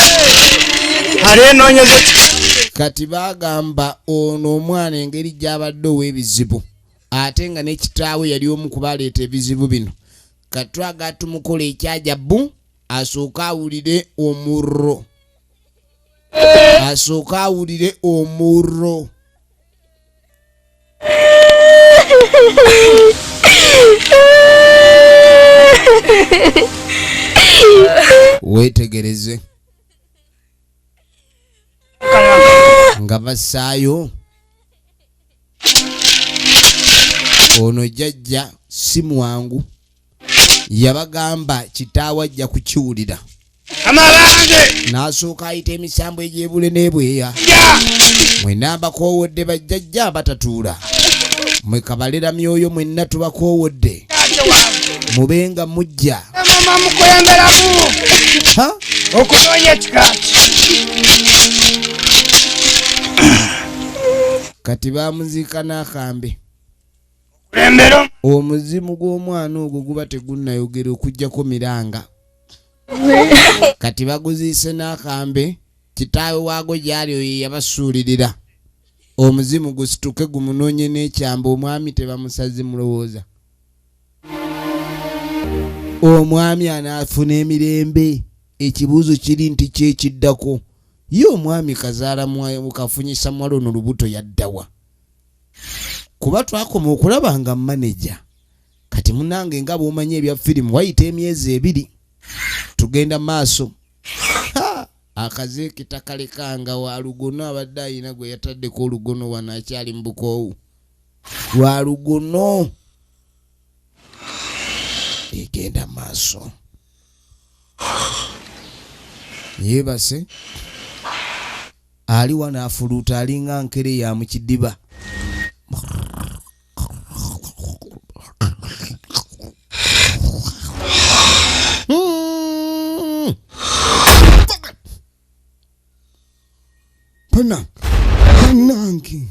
Alenoonyeza Kati bagamba ono omwana engeri gy'abadde ow'ebizibu. Ate nga ne kitaawe yali omu ku baleeta ebizibu bino. Katwaga tumukola ekyajabbu asooka awulire omurro. Asooka awulire omurro. Weetegereze. Nga bassaayo. Ono jjajja si mwangu. Yabagamba kitaawe ajja kukiwulira. amabange. N'asooka ayita emisambo egy'ebule n'ebweya. Mwenna abakoowodde bajjajja abatatuula. Mwe kabalera myoyo mwenna tubakoowodde. Mubenga mujja. Mama mukuyamberamu. Ha? Okunoonya ekikaaki. Kati baamuziika n'akambe. Kulembero. Omuzimu gw'omwana ogwo guba tegunnayogera okuggyako miranga. Kati baguziise n'akambe. Kitaawe waago gy'ali oyo yabasuulirira. omuzimu gusituke gumunoonye n'ekyambe omwami tebamusaze mulowooza omwami anaafuna emirembe ekibuuzo kiri nti kyekiddako ye omwami kazaala mukafunyisa mwala ono lubuto yaddawa kuba twakoma okulaba nga maneja kati munange nga bw'omanyi ebya firimu wayita emyezi 2 tugenda maaso akazeekita kalekanga wa lugono abadde ayina gwe yataddeko olugono wano akyali mu bukoowu wa lugono egenda maaso yeebase ali wano afuluuta alinga nkere ya mu kidiba Panangi.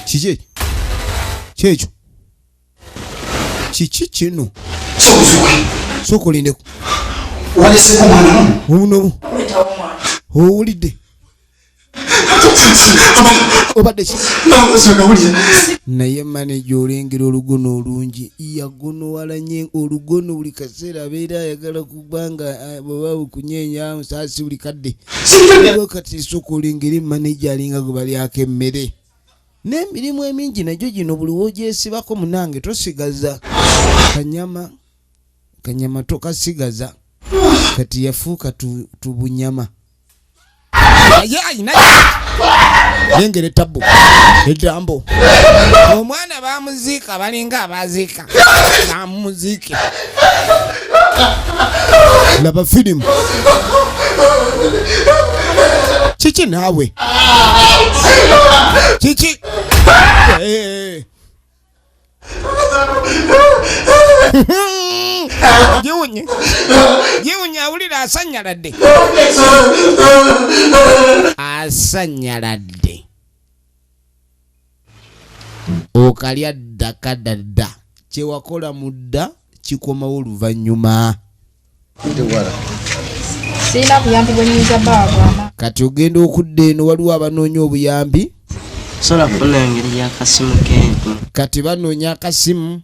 Chiche. Checho. Chichi chino. Sokolinde. Walese ko mwana uno. Owulidde. Obadde naye maneja olengera olugono olungi yagono walanye olugono buli kaseera abeera ayagala kubanga bweba kunyeenya musaasi buli kadde kati sooka olengera maneja alinga gwe balyako emmere n'emirimu emingi nagyo gino buli woogyesibako munange tosigaza kanyama tokasigaza kati yafuuka tubunyama yengere tabu edambo omwana bamuziika balinga abaziika bamuziike laba firimu kiki naawe kiki Jiwunye awulira asanyaladde okalya ddakadadda kyewakola mudda kikomawo oluvannyuma sina buyambi bwenyinza baabwa kati ogenda okudda eno waliwo abanoonya obuyambi sola kufuna engeri y'akasimu k'entu kati banoonya akasimu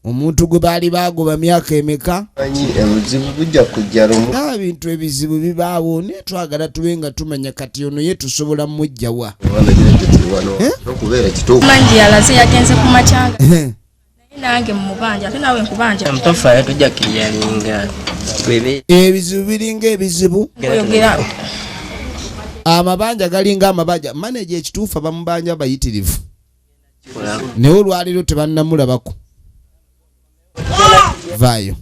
omuntu gwe baali bagoba myaka emeka ebizibu bijja kujja lumu ebintu ebizibu bibaawo naye twagala tube nga tumanya kati ono ye tusobola mmujjawa okubeera kituufu manji yalaze yagenze ku makyanga naye nange mumubanja ate naawe nkubanja mutofaayo tujja kiyalinga ebizibu biringa ebizibu oyogera amabanja galinga amabanja maneja ekituufu abamubanja bayitirivu naye olwaliro tebannamulabako vaayo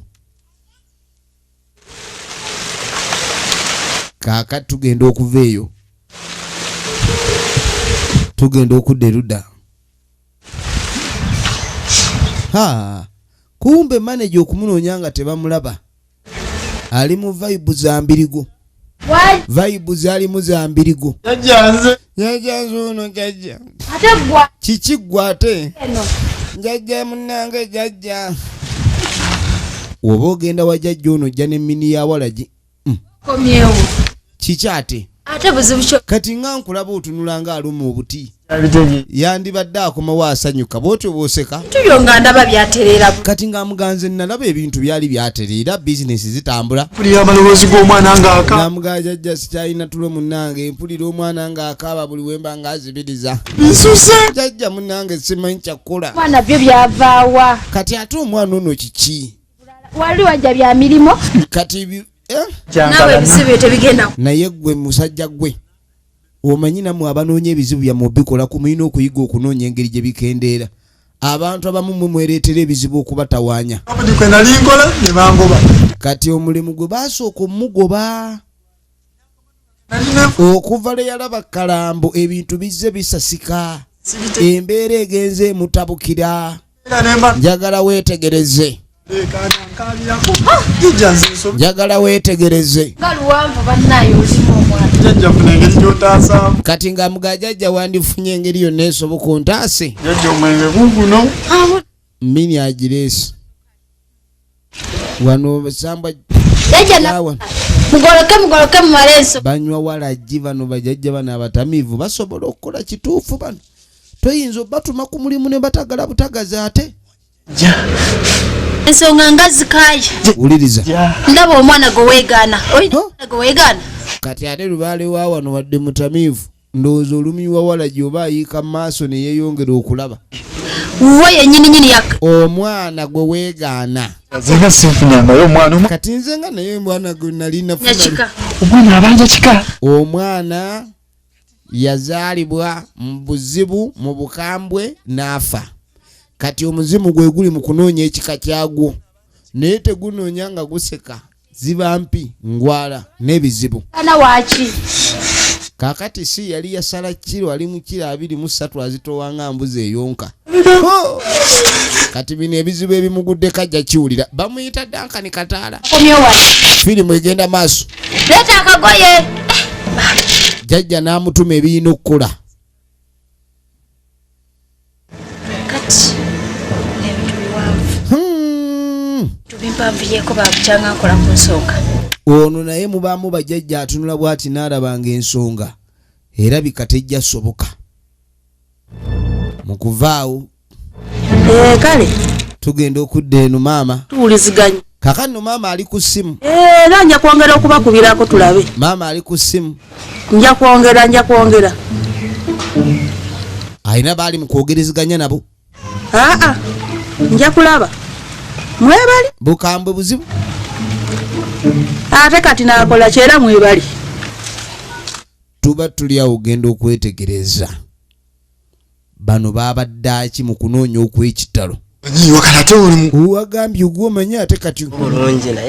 kaaka tugenda okuva eyo tugenda okudda erudda kumbe maneja okumunoonya nga tebamulaba ali mu vaibu za mbirigo vaibu zalimu za mbirigo jajjanze ono jajja kiki ggwe ate jajja munnange jajja oba ogenda wa jajja ono ojja n'emmini ya walagi komyewo kiki ate buzibu kyo kati nga nkulaba otunula nga aluma obuti yandibadde akomawo asanyuka bwotyo bwoseka tuyonga ndaba byatereera kati ng'amuganze nalaba ebintu byali byatereera bizinesi zitambula mpulira amaloboozi g'omwana ng'aka namugaa jajja sikyalina tulo munnange mpulira omwana ng'akaaba buli wemba ng'azibiriza nsuse jajja munnange simanyi kyakkola mwana byo byavaawa kati ate omwana ono kiki wali wajja bya mirimo kati naawe ebizibu tebigenda naye gwe musajja gwe omanyi namwe abanoonya ebizibu byammwe obikola ku mulina okuyiga okunoonya engeri gye bikendeera abantu abamu mwe mwereetera ebizibu okubatawaanya kwe nali nkola ne bangoba kati omulimu gwe baasooka omugoba okuva le yalaba kalambo ebintu bizze bisasika embeera egenze emutabukira njagala weetegereze njagala weetegereze nga luwanvu bannayo olimu omwana jajja funa engeri gy'otaasaamu kati nga mugajajja wandifunye engeri yonna esoboka ontaase jajja omwenge guguno mmini agireesi wano basamba mugoloke mu maleso banywa walagi bano bajajja bano abatamiivu basobola okukola kituufu bano toyinza obatuma ku mulimu ne batagala butagazi ate ensonga nga zikaye wuliriza ndaba omwana gweweegaana gweweegaana kati ate lubaale wa wano wadde mutamiivu ndowooza olumiwa walagi oba ayiika mu maaso ne yeeyongera okulaba wo yennyini omwana gwe weegaana nzenga sinfunyangayo omwana kati nze nga naye omwana gwe nali nafuna omwana abanja kika omwana yazaalibwa mu buzibu mu bukambwe n'afa kati omuzimu gwe guli mu kunoonya ekika kyagwo naye tegunoonya nga guseka ziba mpi ngwala n'ebizibu ana waaki kakati si yali yasala kiro ali mu kiro 23 azitowanga mbuzi eyonka kati bino ebizibu ebimugudde kajja kiwulira bamuyita Dankani Kataala firimu egenda maaso leeta akagoye jajja n'amutuma ebiyina okukola kati ebintu biwanvu tubimpanviyeko babukyanga nkola ku nsonga ono naye mubaamu bajjajja atunula bw'ati n'alabanga ensonga era bikatejja soboka mu kuvaawo kale tugenda okudda eno maama tuwuliziganya kakano maama ali ku ssimu era nja kwongera okubakubirako tulabe maama ali ku ssimu nja kwongera alina baali mu kwogereziganya nabo nja kulaba mwebali bukambwe buzibu ate kati nakola kyera mwebali tuba tuli awo ogenda okwetegereza bano babaddaaki mu kunoonya okw'ekitalo wagambye ogwomanye ate kati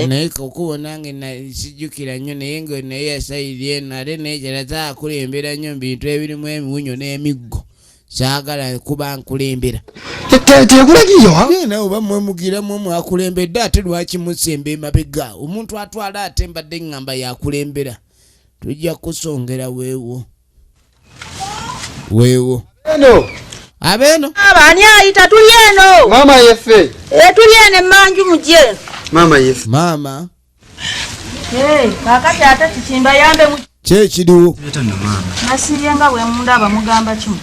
naye kokubona nge nasijjukira nnyo naye nga naye yasayirye nate naye kyalaza akulembera nnyo mu bintu ebirimu emiwunyo n'emiggo saagala kuba nkulembera nawe oba mwemugiramu mwakulembedde ate lwaki musemba emabega omuntu atwala ate mbadde ngamba yakulembera tujja kusongera weewo abeeno abani ayita tuli eno mama yefe tuli eno emmanju mujje mama yefe maama kakati ate kikimba yambe mu kyekiriwo nasirye nga bwe mundaba mugamba kimu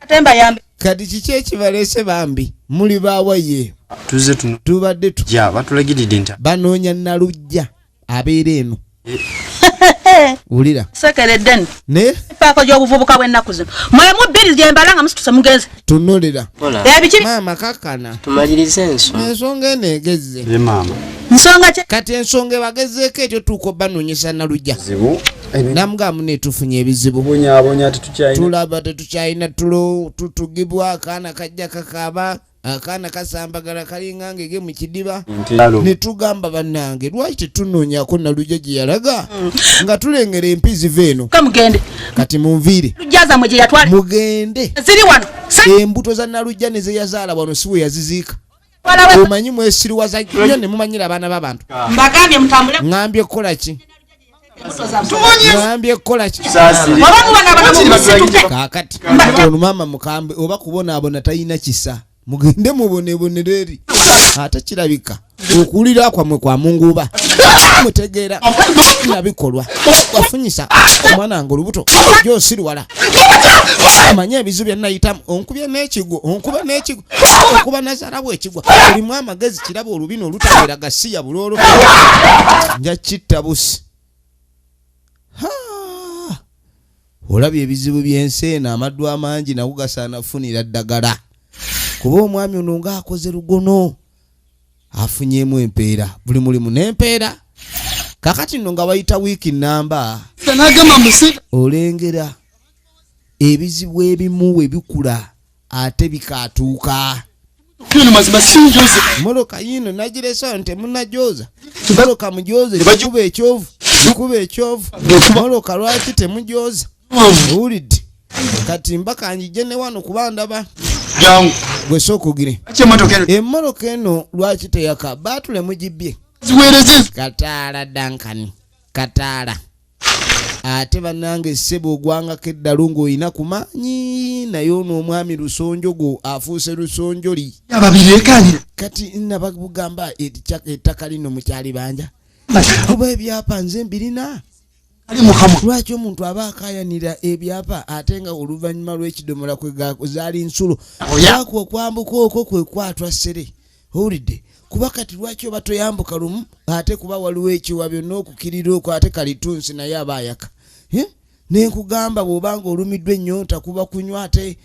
atemba yambe kati kiki ekibaleese bambi muli baawaye tuze tuno tubadde batulagiridde nti banoonya nalujja abeera eno wulira sekeredden ne paako gy'obuvubuka bw'ennaku zino mwemu bbiri gye mbala nga musituse mugenze tunulira ebiki maama kakana tumalirize ensonga eno egezze maama nsonga ki kati ensonga ebagezeeko etyo tuuka obanoonyesa nalujja namugamu netufunye ebizibu tulaba tetukyalina tulo tutugibwa akaana kajja kakaaba akaana kasambagala kalinga ngege mu kidiba netugamba bannange lwaki tetunoonyako nalujja gye yalaga nga tulengera empizi veeno kamugende kati munviire lujaza mwe gye yatwala mugende ziri wano embuto za nalujja ne ze yazaala wano siwe yaziziika omanyi mwesiriwaza nnyo ne mumanyira abaana b'abantu mbagambye mutambule ngambye kukola ki ngambye kukola ki kakati ono maama mukambe oba kubonaabona talina kisa mugende mubonebonero eri ate kirabika okuwulira kwammwe kwa munguba mutegeera nabikolwa wafunyisa omwana wange olubuto gyosiriwala amanye ebizu byenayitamu onkubye n'ekigo okuba nazaalabwa ekigwa olimu amagezi kiraba olubino olutabeera gasiya buloolo nja kitta busi olabye ebizibu by'ensi eno amaddu amangi nago gasaana funira ddagala kuba omwami ono ng'akoze lugono afunyemu empeera buli mulimu n'empeera kakati nno nga bayita wiiki namba olengera ebizibu ebimu we bikula ate bikatuuka moloka yino nagiresa nti temunajooza moloka mujooze likuba ekyovu moloka lwaki temujooza owulidde kati mbakanjije ne wano kuba ndaba gwe sookugire emmoloka eno lwaki teyaka baatule mugibbye Kataala Dankani Kataala ate bannange ssebo ogwangako eddalu ng'olina ku maanyi naye ono omwami lusonjogo afuuse lusonjoli kati nabagamba ettaka lino mukyali banja kuba ebyapa nze mbirina lwaki omuntu aba akayanira ebyapa ate nga oluvannyuma lw'ekidomola zaali nsulo lwako okwambuka okwo kwe kwatwa ssere owulidde kuba kati lwaki oba toyambuka lumu ate kuba waliwo ekiwabyo n'okukirira okwo ate kalitunsi naye aba ayaka nenkugamba bw'obanga olumiddwa ennyonta kuba kunywa ate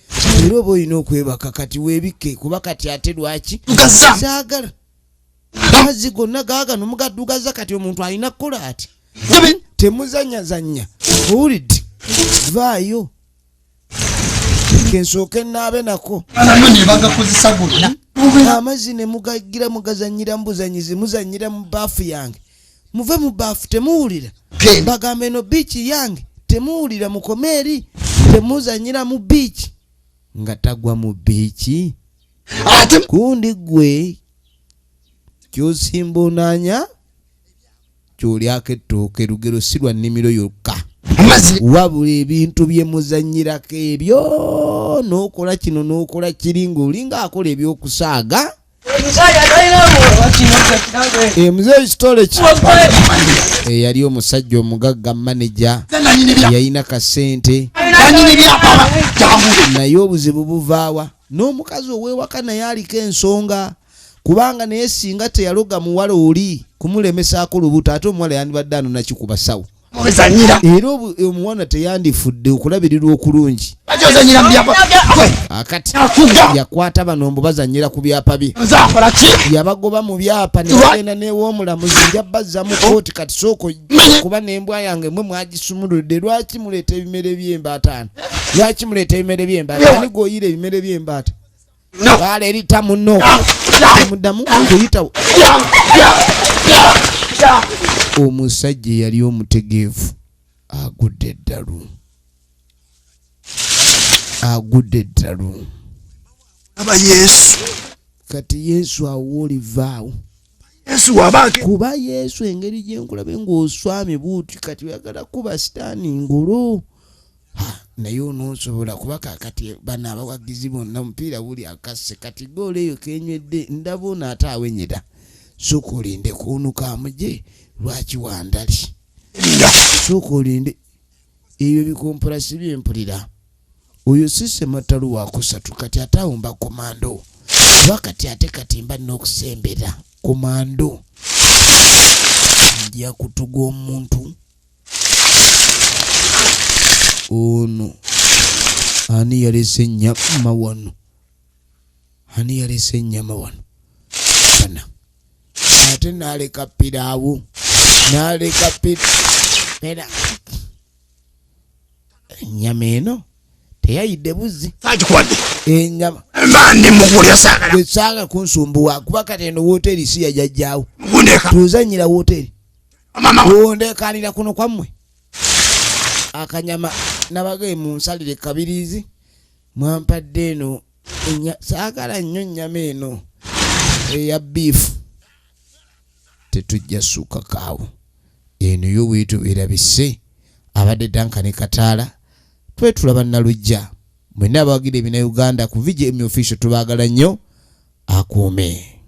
era oba olina okwebaka kati weebikke kuba kati ate lwaki saagala amazzi gonna gaagano mugaddugaza kati omuntu alina kukola ati temuzanyazanya owulidde vaayo kensooke naabe nako amazzi ne mugagira mugazanyira mubuzanyizi muzanyira mu baafu yange muve mu baafu temuwulira bagambe eno biiki yange temuwulira mukomeeri temuzanyira mu biiki nga tagwa mu biiki kundi gwe kyosimba onaanya kyolyako ettooke lugero si lwa nnimiro yokka wabula ebintu bye muzanyirako ebyo n'okola kino n'okola kiri ng'olinga akola ebyokusaaga muzeeyi kitole ki yali omusajja omugagga maneja yalina kasente naye obuzibu buvaawa n'omukazi ow'ewaka naye aliko ensonga kubanga naye singa teyaloga muwala oli kumulemesaako lubuto ate omuwala yandibadde anona kikuba sawo era omuwana teyandifudde okulabirirwa okulungi akati yakwata bano mbu bazanyira ku byapa bye yabagoba mu byapa nebagenda newoomulamuzi njabazza mu kooti kati sooko kuba nembwa yange mwe mwagisumuludde lwaki muleeta ebimere by'embaata lwaki muleeta ebimere by'embaata ani goyira ebimere by'embaata baala erita muno muddamu kuyitawo omusajja yali omutegeevu agudde eddalu aba Yesu kati Yesu awolivaawo kuba Yesu engeri gyenkulabe ng'oswami buuti kati oyagala kuba sitaani ngolo naye onoosobola kuba kakati bano abawagizi bonna omupiira buli akasse kati goola eyo kenywedde ndaba ono ate awenyera sooka olinde kuwunuka amugye lwaki wandali sooka olinde ebyo bikompola si byempulira oyo sisse matalu wakusatu kati ate awomba komando kuba kati ate kati mba nina okusembera komando nja kutuga omuntu ono ani yalese ennyama wano bana ate naleka piraawo naleka pera ennyama eno teyayidde buzi ennyama esaaga kunsumbuwa kuba kati eno wooteri si yajajjaawo tuzanyira wooteri wondekanira kuno kwammwe akanyama nabagaye munsalire kabirizi mwampadde eno saagala nnyo ennyama eno eya biifu tetujja suuka kaawo eno yo bwetu berabise abadde Dankani Kataala twetulaba Nalujja mwenna abawagira ebina Uganda ku VGM official tubaagala nnyo akuume.